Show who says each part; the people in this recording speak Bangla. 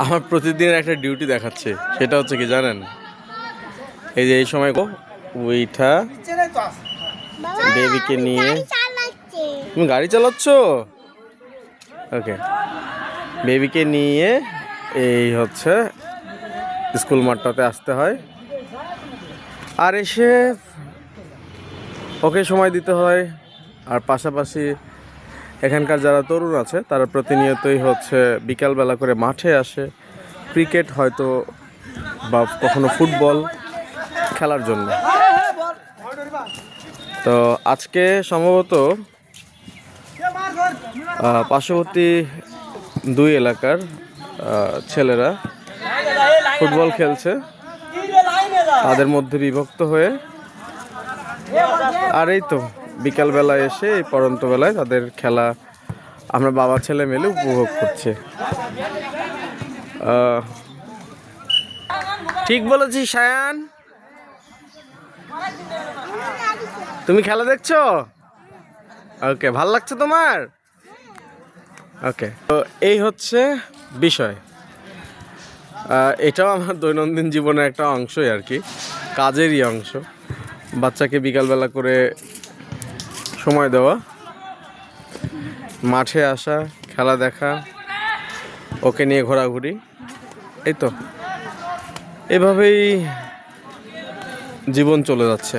Speaker 1: আমার প্রতিদিনের একটা ডিউটি দেখাচ্ছে, সেটা হচ্ছে কি জানেন, এই যে এই সময় ওইটা বেবিকে নিয়ে তুমি গাড়ি চালাচ্ছ, ওকে, বেবিকে নিয়ে এই হচ্ছে স্কুল মাঠটাতে আসতে হয়, আর এসে ওকে সময় দিতে হয়। আর পাশাপাশি এখানকার যারা তরুণ আছে তারা প্রতিনিয়তই হচ্ছে বিকালবেলা করে মাঠে আসে ক্রিকেট হয়তো বা কখনো ফুটবল খেলার জন্য। তো আজকে সম্ভবত পার্শ্ববর্তী দুই এলাকার ছেলেরা ফুটবল খেলছে, তাদের মধ্যে বিভক্ত হয়ে। আর এই তো বিকালবেলায় এসে এই পড়ন্ত বেলায় তাদের খেলা আমরা বাবা ছেলে মিলে উপভোগ করছে। ঠিক বলেছি সায়ান, তুমি খেলা দেখছো? ওকে, ভাল লাগছে তোমার? ওকে, তো এই হচ্ছে বিষয়। এটাও আমার দৈনন্দিন জীবনের একটা অংশই আর কি, কাজেরই অংশ। বাচ্চাকে বিকালবেলা করে সময় দেওয়া, মাঠে আসা, খেলা দেখা, ওকে নিয়ে ঘোরাঘুরি, এই তো এভাবেই জীবন চলে যাচ্ছে।